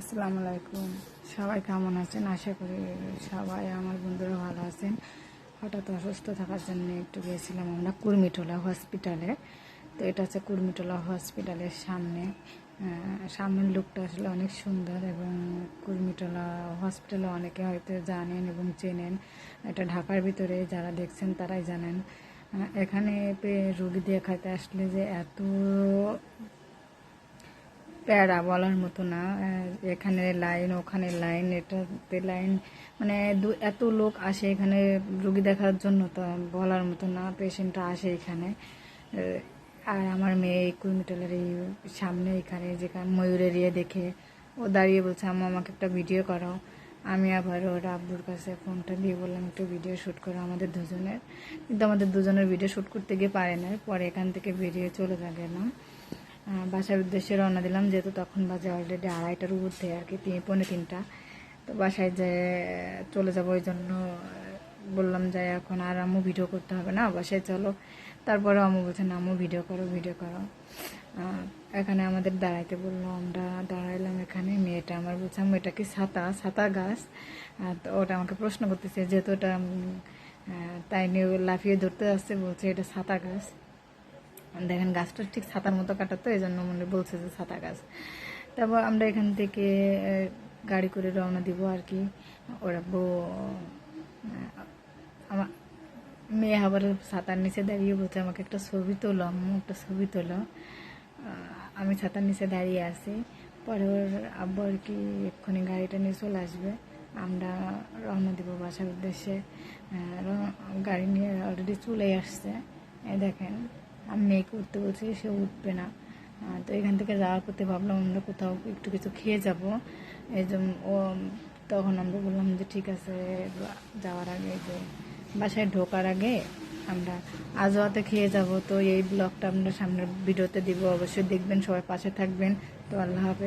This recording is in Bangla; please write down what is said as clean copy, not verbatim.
আসসালামু আলাইকুম। সবাই কেমন আছেন? আশা করি সবাই আমার বন্ধুরা ভালো আছেন। হঠাৎ অসুস্থ থাকার জন্য একটু গিয়েছিলাম আমরা কুর্মিটোলা হসপিটালে। তো এটা হচ্ছে কুর্মিটোলা হসপিটালের সামনে। সামনের লুকটা আসলে অনেক সুন্দর এবং কুর্মিটোলা হসপিটালে অনেকে হয়তো জানেন এবং চেনেন। এটা ঢাকার ভিতরে, যারা দেখছেন তারাই জানেন। এখানে রুগী দেখাতে আসলে যে এত প্যারা বলার মতো না। এখানে লাইন, ওখানে লাইন, এটাতে লাইন, মানে এত লোক আসে এখানে রুগী দেখার জন্য, তো বলার মতো না। পেশেন্টরা আসে এখানে। আর আমার মেয়ে এই কুর্মিটোলার এই সামনে এখানে যেখানে ময়ূরের ইয়ে দেখে ও দাঁড়িয়ে বলছে, আম্মু আমাকে একটা ভিডিও করাও। আমি আবার ওর আব্বুর কাছে ফোনটা দিয়ে বললাম একটু ভিডিও শ্যুট করো আমাদের দুজনের। কিন্তু আমাদের দুজনের ভিডিও শ্যুট করতে গিয়ে পারে না। পরে এখান থেকে বেরিয়ে চলে গেলাম, বাসার উদ্দেশ্যে রওনা দিলাম। যেহেতু তখন বাজে অলরেডি 2:30টার ঊর্ধ্বে আর কি, 3:45। তো বাসায় যে চলে যাবো, ওই জন্য বললাম যে এখন আর আম্মু ভিডিও করতে হবে না, বাসায় চলো। তারপরে আম্মু বলছে না আম্মু ভিডিও করো, ভিডিও করো। এখানে আমাদের দাঁড়াইতে বললো, আমরা দাঁড়াইলাম এখানে। মেয়েটা আমার বলছে আম্মু এটা কি ছাতা? ছাতা গাছ? তো ওটা আমাকে প্রশ্ন করতেছে, যেহেতু ওটা তাই নিয়ে লাফিয়ে ধরতে আসছে, বলছে এটা ছাতা গাছ। দেখেন গাছটা ঠিক ছাতার মতো কাটাতো, এই জন্য মনে বলছে যে ছাতা গাছ। তারপর আমরা এখান থেকে গাড়ি করে রওনা দিব আর কি। ওরা আমার মেয়ে আবার ছাতার নিচে দাঁড়িয়ে বলছে আমাকে একটা ছবি তোলো আম্মু, একটা ছবি তোলো। আমি ছাতার নিচে দাঁড়িয়ে আছি। পরে ওর আব্বু আর কি এক্ষুনি গাড়িটা নিয়ে চলে আসবে। আমরা রওনা দিব বাসার উদ্দেশ্যে। গাড়ি নিয়ে অলরেডি চলেই আসছে। এই দেখেন, আমি মেয়েকে উঠতে বলছি, সে উঠবে না। তো এখান থেকে যাওয়ার পথে ভাবলাম আমরা কোথাও একটু কিছু খেয়ে যাব। এই জন্য তখন আমরা বললাম যে ঠিক আছে, যাওয়ার আগে যে বাসায় ঢোকার আগে আমরা আজওয়াতে খেয়ে যাব। তো এই ব্লগটা আমরা সামনের ভিডিওতে দিব, অবশ্যই দেখবেন, সবাই পাশে থাকবেন। তো আল্লাহ হাফেজ।